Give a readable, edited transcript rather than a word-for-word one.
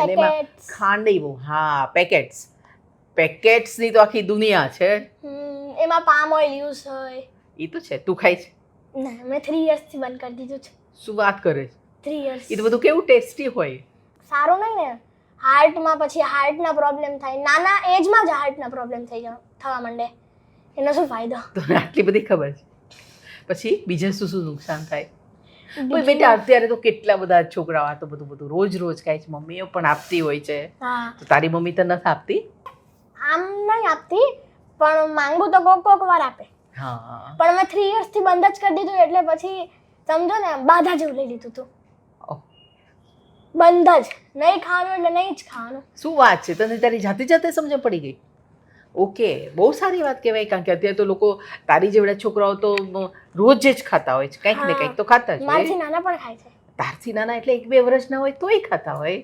અને એમાં ખાંડ બહુ. હા, પેકેટ્સની તો આખી દુનિયા છે. એમાં પામ ઓઇલ યુઝ હોય. એ તો છે. તું ખાય છે? ના, મેં 3 yearsથી બંધ કરી દીધું છે. શું વાત કરે છે? 3 years. એ તો બધું કેવું ટેસ્ટી હોય. સારું નહીં ને, હાર્ટમાં પછી હાર્ટના પ્રોબ્લેમ થાય. નાના એજમાં જ હાર્ટના પ્રોબ્લેમ થવા માંડે. એનો શું ફાયદો? તને આટલી બધી ખબર છે. પછી બીજા શું શું નુકસાન થાય? કોઈ બેટા અત્યારે તો કેટલા બધા છોકરાઓ આ તો બધું રોજ ખાય છે. મમ્મીઓ પણ આપતી હોય છે. હા. તો તારી મમ્મી તો નથી આપતી? આમ નહીં આપતી, પણ માંગુ તો કોક વાર આપે. હા. પણ મેં 3 yearsથી બંધ જ કરી દીધું, એટલે પછી સમજો ને બાધા જેવું લઈ લીધું તું. બંધ જ નહીં ખાવાનું એટલે નહીં જ ખાવાનું. શું વાત છે? તને તારી જાતે સમજ પડી ગઈ? ઓકે, બહુ સારી વાત કહેવાય. કારણ કે અત્યારે તો લોકો તારી જેવડા છોકરાઓ તો રોજ જ ખાતા હોય છે, કંઈક ને કંઈક તો ખાતા જ હોય. મારથી નાના પણ ખાય છે. તારથી નાના એટલે 1-2 વર્ષના હોય તોય ખાતા હોય.